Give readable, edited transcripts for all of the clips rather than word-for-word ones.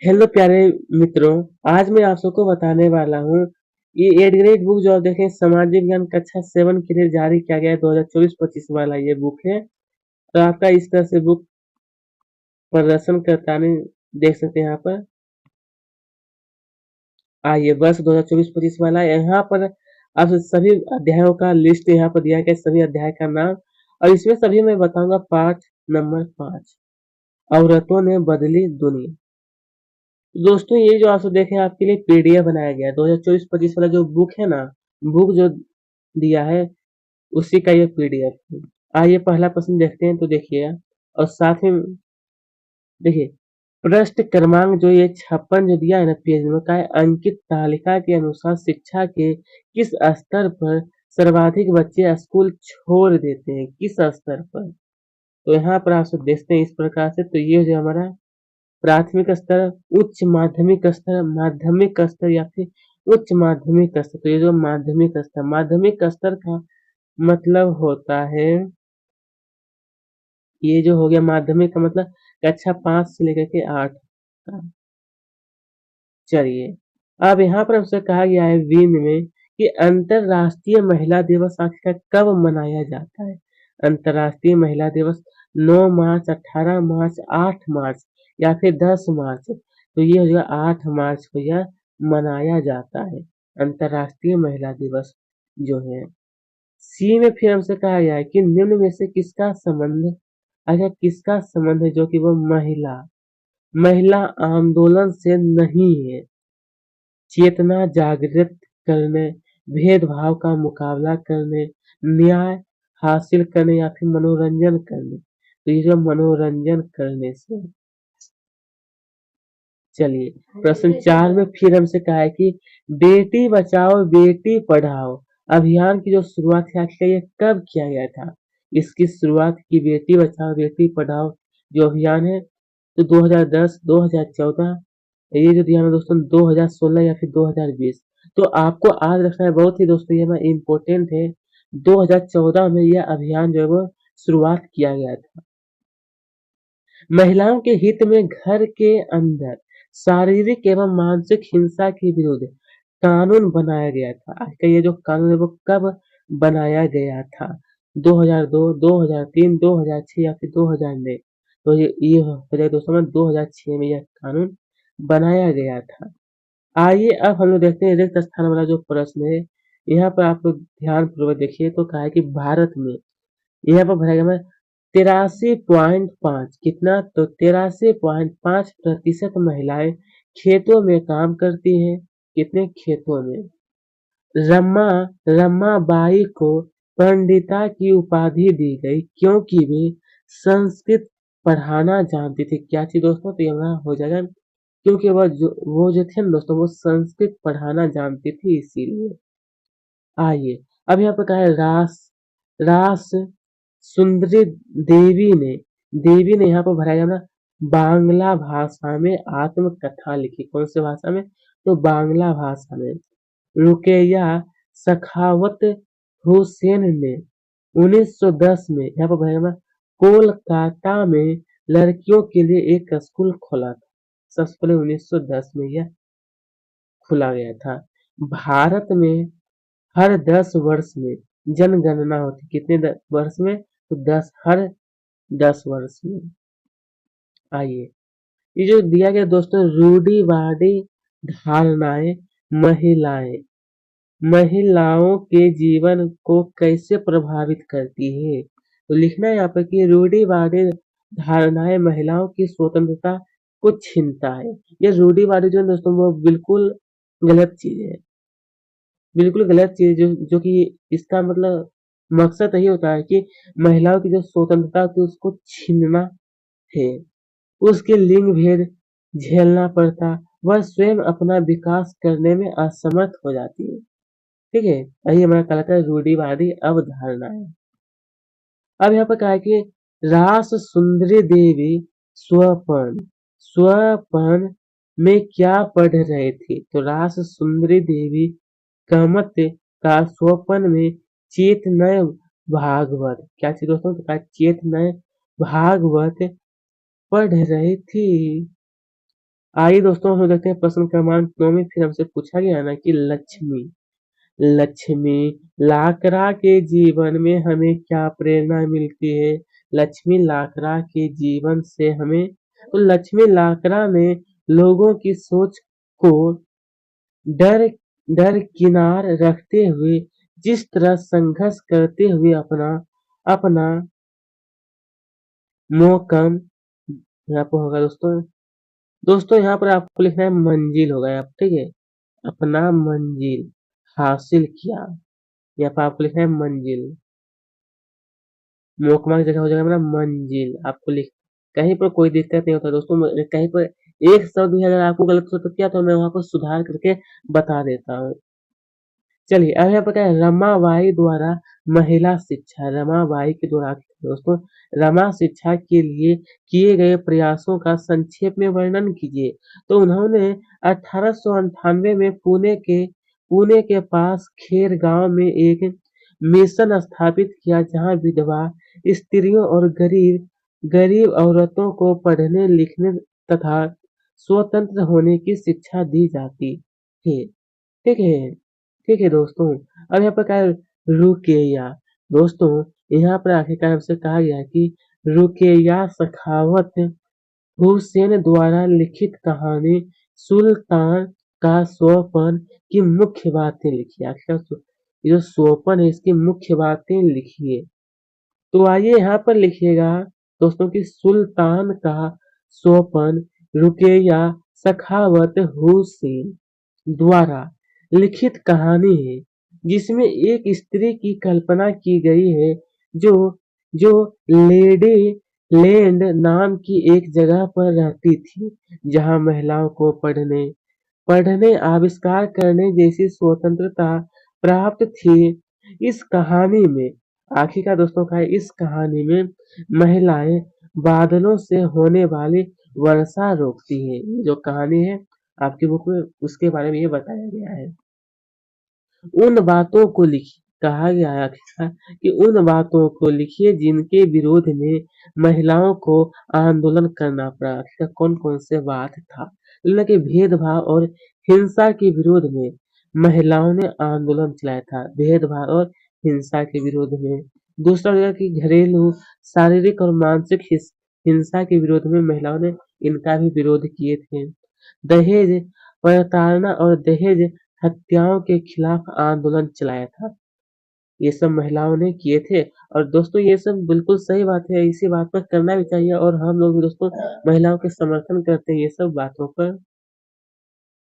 Hello प्यारे मित्रों, आज मैं आप सबको बताने वाला हूँ ये 8 ग्रेड बुक जो आप देखें सामाजिक विज्ञान कक्षा 7 के लिए जारी किया गया है 2024-25 वाला ये बुक है। तो आपका इस तरह से बुक प्रदर्शन करता नहीं देख सकते हैं यहाँ पर। आइए बस 2024-25 वाला यहाँ पर आप सभी अध्यायों का लिस्ट यहाँ पर दिया गया है, सभी अध्याय का नाम। और इसमें सभी मैं बताऊंगा पाठ नंबर 5, औरतों ने बदली दुनिया। दोस्तों ये जो आप सब देखें आपके लिए पीडीएफ बनाया गया है 2024-25 वाला जो बुक है ना, बुक जो दिया है उसी का ये पीडीएफ है। आइए पहला प्रश्न देखते हैं तो देखिएगा। और साथ में देखिए पृष्ठ क्रमांक जो ये 56 जो दिया है ना पेज में का है, अंकित तालिका के अनुसार शिक्षा के किस स्तर पर सर्वाधिक बच्चे स्कूल छोड़ देते हैं, किस स्तर पर। तो यहाँ पर आप सब देखते हैं इस प्रकार से। तो ये जो हमारा प्राथमिक स्तर, उच्च माध्यमिक स्तर या फिर उच्च माध्यमिक स्तर। तो ये जो माध्यमिक स्तर का मतलब होता है, ये जो हो गया माध्यमिक का मतलब कक्षा 5 से लेकर के 8 का। चलिए अब यहाँ पर हमसे कहा गया है विन में कि अंतरराष्ट्रीय महिला दिवस आखिर कब मनाया जाता है। अंतरराष्ट्रीय महिला दिवस 9 मार्च, 18 मार्च, 8 मार्च या फिर 10 मार्च। तो ये हो गया 8 मार्च को यह मनाया जाता है अंतरराष्ट्रीय महिला दिवस जो है। सी में फिर हमसे कहा गया है कि निम्न में से किसका संबंध, अच्छा किसका संबंध है जो कि वो महिला महिला आंदोलन से नहीं है। चेतना जागृत करने, भेदभाव का मुकाबला करने, न्याय हासिल करने या फिर मनोरंजन करने। तो ये जो मनोरंजन करने से। चलिए प्रश्न 4 में फिर हमसे कहा है कि बेटी बचाओ बेटी पढ़ाओ अभियान की जो शुरुआत है आखिर ये कब किया गया था। इसकी शुरुआत की बेटी बचाओ बेटी पढ़ाओ जो अभियान है तो 2010, 2014, ये जो दिया है दोस्तों 2016 या फिर 2020। तो आपको आज रखना है बहुत ही दोस्तों ये ना इम्पोर्टेंट है। 2014 में यह अभियान जो है वो शुरुआत किया गया था। महिलाओं के हित में घर के अंदर शारीरिक एवं मानसिक हिंसा के विरुद्ध कानून बनाया गया था। आज का ये जो कानून है वो कब बनाया गया था। 2002, 2003, 2006 या फिर 2009। तो ये हो जाए दोस्तों में 2006 में यह कानून बनाया गया था। आइए अब हम लोग देखते हैं रिक्त स्थान वाला जो प्रश्न है। यहाँ पर आप लोग ध्यान पूर्वक देखिए। तो कहा है कि भारत में यहाँ पर भरा गया 83.5 कितना, तो 83.5% महिलाएं खेतों में काम करती हैं। कितने खेतों में। रमा रमाबाई को पंडिता की उपाधि दी गई क्योंकि वे संस्कृत पढ़ाना जानती थी। क्या थी दोस्तों, तो यहाँ हो जाएगा क्योंकि वो जो थे ना दोस्तों वो संस्कृत पढ़ाना जानती थी इसीलिए। आइए अब यहाँ पर कहा है रास सुंदरी देवी ने यहाँ पर भरा जाना बांग्ला भाषा में आत्मकथा लिखी। कौन सी भाषा में, तो बांग्ला भाषा में। रुकैया सखावत हुसैन ने 1910 में यहाँ पर भरा जाना कोलकाता में लड़कियों के लिए एक स्कूल खोला था। सबसे पहले 1910 में यह खुला गया था। भारत में हर 10 वर्ष में जनगणना होती। कितने वर्ष में, तो 10, हर 10 वर्ष में। आइए ये जो दिया गया दोस्तों रूढ़िवादी धारणाएं महिलाएं महिलाओं के जीवन को कैसे प्रभावित करती है। तो लिखना है यहाँ पर कि रूढ़िवादी धारणाएं महिलाओं की स्वतंत्रता को छीनता है। ये रूढ़िवादी जो है दोस्तों वो बिल्कुल गलत चीज है, बिल्कुल गलत चीज जो कि इसका मतलब मकसद यही होता है कि महिलाओं की जो स्वतंत्रता होती है उसको छीनना है। उसके लिंग भेद झेलना पड़ता, वह स्वयं अपना विकास करने में असमर्थ हो जाती है। ठीक है, यही हमारा कहलाता है रूढ़िवादी अवधारणा है। अब यहाँ पर कहा है कि रास सुंदरी देवी स्वपन स्वपन में क्या पढ़ रहे थे। तो रास सुंदरी देवी कामत का स्वपन में चेतनय भागवत, क्या चीज दोस्तों, तो कहा चेतनय भागवत पढ़ रही थी। आइए दोस्तों हम देखते हैं प्रश्न क्रमांक 9 में फिर हमसे पूछा गया ना कि लक्ष्मी लक्ष्मी लाकड़ा के जीवन में हमें क्या प्रेरणा मिलती है। लक्ष्मी लाकड़ा के जीवन से हमें तो लक्ष्मी लाकड़ा ने लोगों की सोच को डर डर किनार रखते हुए जिस तरह संघर्ष करते हुए अपना अपना मोकम यहाँ पर होगा दोस्तों। दोस्तों यहाँ पर आपको लिखना है मंजिल होगा यहाँ पर, ठीक है। अपना मंजिल हासिल किया, यहाँ पर आपको लिखना है मंजिल। मोकमा की जगह हो जाएगा मेरा मंजिल। आपको लिख कहीं पर कोई दिक्कत नहीं होता दोस्तों। कहीं पर एक शब्द भी अगर आपको गलत हो तो क्या तो मैं वहां पर सुधार करके बता देता हूँ। चलिए अब यहाँ पर क्या है, रमाबाई द्वारा महिला शिक्षा। रमाबाई के द्वारा दोस्तों रमा शिक्षा के लिए किए गए प्रयासों का संक्षेप में वर्णन कीजिए। तो उन्होंने 1898 में पुणे के पास खेर गांव में एक मिशन स्थापित किया जहां विधवा स्त्रियों और गरीब गरीब औरतों को पढ़ने लिखने तथा स्वतंत्र होने की शिक्षा दी जाती है। ठीक है, ठीक है दोस्तों। अब यहाँ पर क्या है, रुकैया। दोस्तों यहाँ पर आखिरकार हमसे कहा गया कि रुकैया सखावत हुसैन द्वारा लिखित कहानी सुल्तान का स्वपन की मुख्य बातें लिखिए। आखिरकार ये जो स्वपन है इसकी मुख्य बातें लिखिए। तो आइए यहाँ पर लिखिएगा दोस्तों कि सुल्तान का स्वपन रुकैया सखावत हुसैन द्वारा लिखित कहानी है जिसमें एक स्त्री की कल्पना की गई है जो जो लेडी लैंड नाम की एक जगह पर रहती थी जहां महिलाओं को पढ़ने आविष्कार करने जैसी स्वतंत्रता प्राप्त थी। इस कहानी में आखिरकार दोस्तों का है, इस कहानी में महिलाएं बादलों से होने वाली वर्षा रोकती है। ये जो कहानी है आपकी बुक में उसके बारे में ये बताया गया है। उन बातों को लिखिए, कहा गया है आखिरकार कि उन बातों को लिखिए जिनके विरोध में महिलाओं को आंदोलन करना पड़ा। आखिरकार कौन कौन से बात था, मतलब कि भेदभाव और हिंसा के विरोध में महिलाओं ने आंदोलन चलाया था, भेदभाव और हिंसा के विरोध में। दूसरा जगह की घरेलू शारीरिक और मानसिक हिंसा के विरोध में महिलाओं ने इनका भी विरोध किए थे। दहेज प्रताड़ना और दहेज हत्याओं के खिलाफ आंदोलन चलाया था। ये सब महिलाओं ने किए थे। और दोस्तों ये सब बिल्कुल सही बात है, इसी बात पर करना भी चाहिए और हम लोग भी दोस्तों महिलाओं के समर्थन करते हैं ये सब बातों पर।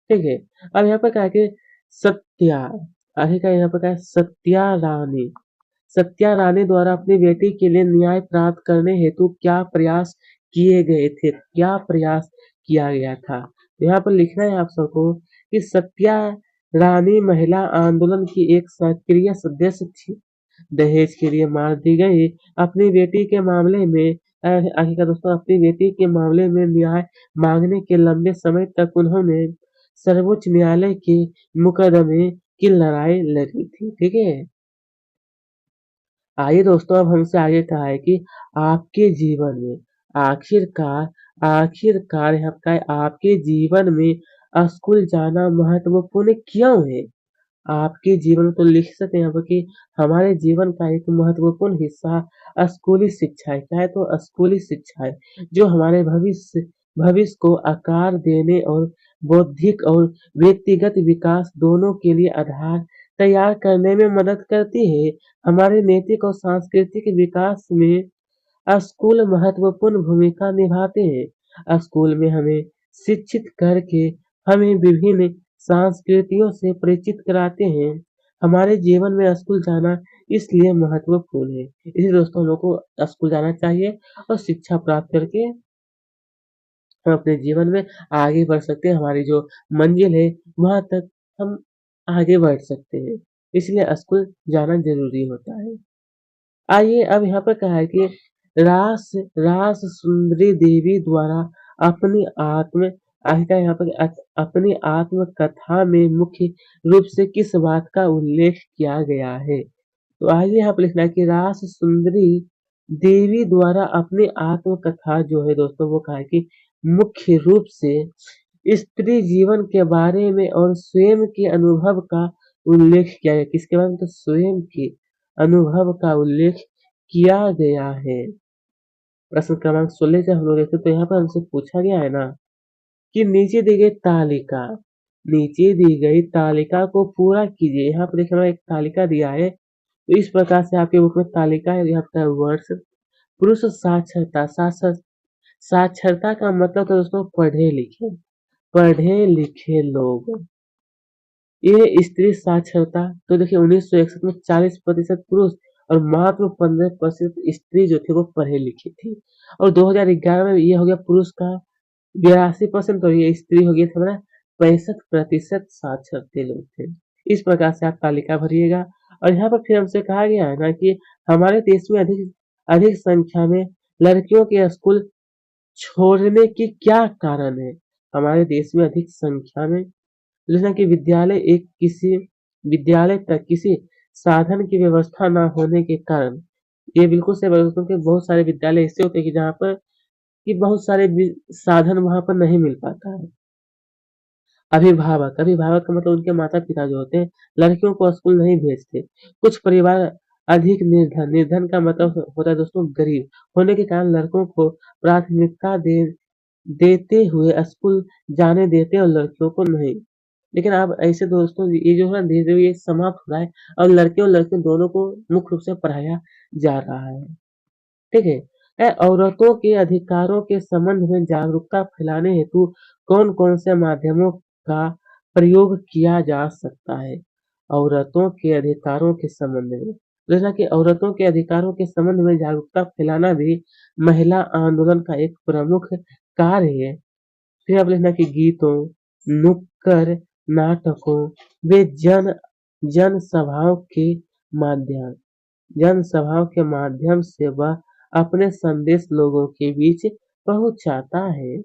ठीक है, अब यहाँ पर क्या है कि सत्या, आगे का यहाँ पर क्या है, सत्या रानी द्वारा अपनी बेटी के लिए न्याय प्राप्त करने हेतु क्या प्रयास किए गए थे, क्या प्रयास किया गया था। तो यहाँ पर लिखना है आप सबको कि सत्या रानी महिला आंदोलन की एक सक्रिय सदस्य थी। दहेज के लिए मार दी गई अपनी बेटी के मामले में आखिरकार दोस्तों अपनी बेटी के मामले में न्याय मांगने के लंबे समय तक उन्होंने सर्वोच्च न्यायालय के मुकदमे की लड़ाई लड़ी थी। ठीक है, आइए दोस्तों अब हमसे आगे कहा है कि आपके जीवन में आखिरकार यहाँ का है, आपके जीवन में स्कूल जाना महत्वपूर्ण क्यों है। आपके जीवन में तो लिख सकते हैं यहाँ पर कि हमारे जीवन का एक महत्वपूर्ण हिस्सा स्कूली शिक्षा है। क्या है तो स्कूली शिक्षा है जो हमारे भविष्य को आकार देने और बौद्धिक और व्यक्तिगत विकास दोनों के लिए आधार तैयार करने में मदद करती है। हमारे नैतिक और सांस्कृतिक विकास में स्कूल महत्वपूर्ण भूमिका निभाते हैं। स्कूल में हमें शिक्षित करके हमें विभिन्न संस्कृतियों से परिचित कराते हैं। हमारे जीवन में स्कूल जाना इसलिए महत्वपूर्ण है। इसलिए दोस्तों हम लोग को स्कूल जाना चाहिए और शिक्षा प्राप्त करके हम अपने जीवन में आगे बढ़ सकते हैं। हमारी जो मंजिल है वहां तक हम आगे बढ़ सकते हैं, इसलिए स्कूल जाना जरूरी होता है। आइए अब यहाँ पर कहा है कि रास रास सुंदरी देवी द्वारा अपनी आत्म आहिका यहाँ पर अपनी आत्मकथा में मुख्य रूप से किस बात का उल्लेख किया गया है। तो आइए यहाँ पर लिखना है कि रास सुंदरी देवी द्वारा अपनी आत्मकथा जो है दोस्तों वो कहा है कि मुख्य रूप से स्त्री जीवन के बारे में और स्वयं के अनुभव का उल्लेख किया गया। किसके बारे में? तो स्वयं के अनुभव का उल्लेख किया गया है। प्रश्न क्रमांक 16 जब हम लोग देखते तो यहाँ पर हमसे पूछा गया है ना कि नीचे दी गई तालिका को पूरा कीजिए। यहाँ पर देखिए हमें एक तालिका दिया है, तो इस प्रकार से आपके बुक में तालिका है, यहाँ पर वर्ड्स पुरुष साक्षरता। साक्षरता का मतलब तो दोस्तों पढ़े लिखे लोग। ये स्त्री साक्षरता तो देखिए 1961 में 40% पुरुष और मात्र 15% स्त्री जो थे वो पढ़े लिखे थी। और 2011 में ये हो गया पुरुष का 82% और ये स्त्री हो गई हमारा 65% साक्षर थे लोग थे। इस प्रकार से आप तालिका भरिएगा। और यहाँ पर फिर हमसे कहा गया है ना कि हमारे देश में अधिक अधिक संख्या में लड़कियों के स्कूल छोड़ने के क्या कारण है? हमारे देश में अधिक संख्या में जैसा कि विद्यालय तक किसी साधन की व्यवस्था न होने के कारण, ये बिल्कुल सही बात है क्योंकि बहुत सारे विद्यालय ऐसे होते हैं कि जहाँ पर कि बहुत सारे साधन वहाँ पर नहीं मिल पाता है। अभिभावक का मतलब उनके माता पिता जो होते हैं लड़कियों को स्कूल नहीं भेजते। कुछ परिवार अधिक निर्धन का मतलब होता है दोस्तों गरीब होने के कारण लड़कों को प्राथमिकता देते हुए स्कूल जाने देते हैं और लड़कियों को नहीं। लेकिन अब ऐसे दोस्तों ये जो है धीरे धीरे ये समाप्त हो रहा है और लड़के और लड़कियों दोनों को मुख्य रूप से पढ़ाया जा रहा है। ठीक है। औरतों के अधिकारों के संबंध में जागरूकता फैलाने हेतु कौन कौन से माध्यमों का प्रयोग किया जा सकता है? औरतों के अधिकारों के संबंध में, जैसा कि औरतों के अधिकारों के संबंध में जागरूकता फैलाना भी महिला आंदोलन का एक प्रमुख कार्य है। फिर आप लिखना कि गीतों, नुक्कड़ नाटकों वे जन सभाओं के माध्यम से वह अपने संदेश लोगों के बीच पहुंचाता है।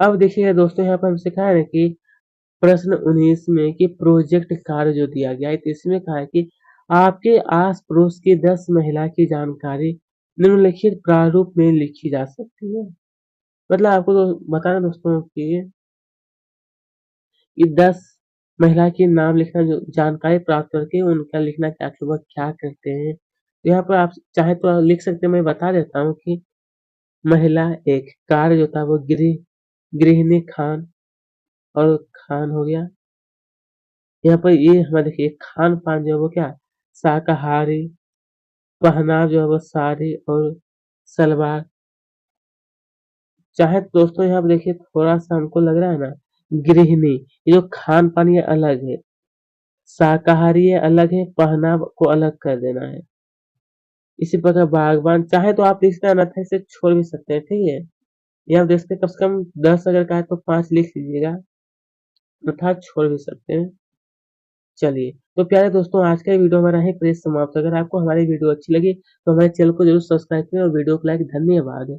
अब देखिए दोस्तों यहाँ पर हमसे कहा है कि प्रश्न 19 में कि प्रोजेक्ट कार्य जो दिया गया है तो इसमें कहा है कि आपके आस पड़ोस की 10 महिला की जानकारी निम्नलिखित प्रारूप में लिखी जा सकती है। मतलब आपको तो बताना दोस्तों कि 10 महिला के नाम लिखना, जो जानकारी प्राप्त करके उनका लिखना कि आखिर वह क्या करते हैं। तो यहाँ पर आप चाहे तो लिख सकते हैं, मैं बता देता हूँ कि महिला एक, कार्य जो था वो गृहिणी खान और खान हो गया। यहाँ पर ये हमारे देखिए खान पान जो है वो क्या शाकाहारी, पहनाव जो है वो साड़ी और सलवार। चाहे तो दोस्तों यहाँ पर देखिए थोड़ा सा हमको लग रहा है ना गृहिणी, ये जो खान पान ये अलग है, शाकाहारी ये अलग है, पहनाव को अलग कर देना है। इसी प्रकार बागवान चाहे तो आप लिख सकते हैं, अन्यथा इसे छोड़ भी सकते हैं। ठीक है, ये आप देख सकते हैं कम से कम 10 अगर कहा तो 5 लिख लीजिएगा, अन्यथा छोड़ भी सकते हैं। चलिए तो प्यारे दोस्तों आज का वीडियो हमारा है प्रेस समाप्त। अगर आपको हमारी वीडियो अच्छी लगी तो हमारे चैनल को जरूर सब्सक्राइब करें और वीडियो को लाइक। धन्यवाद।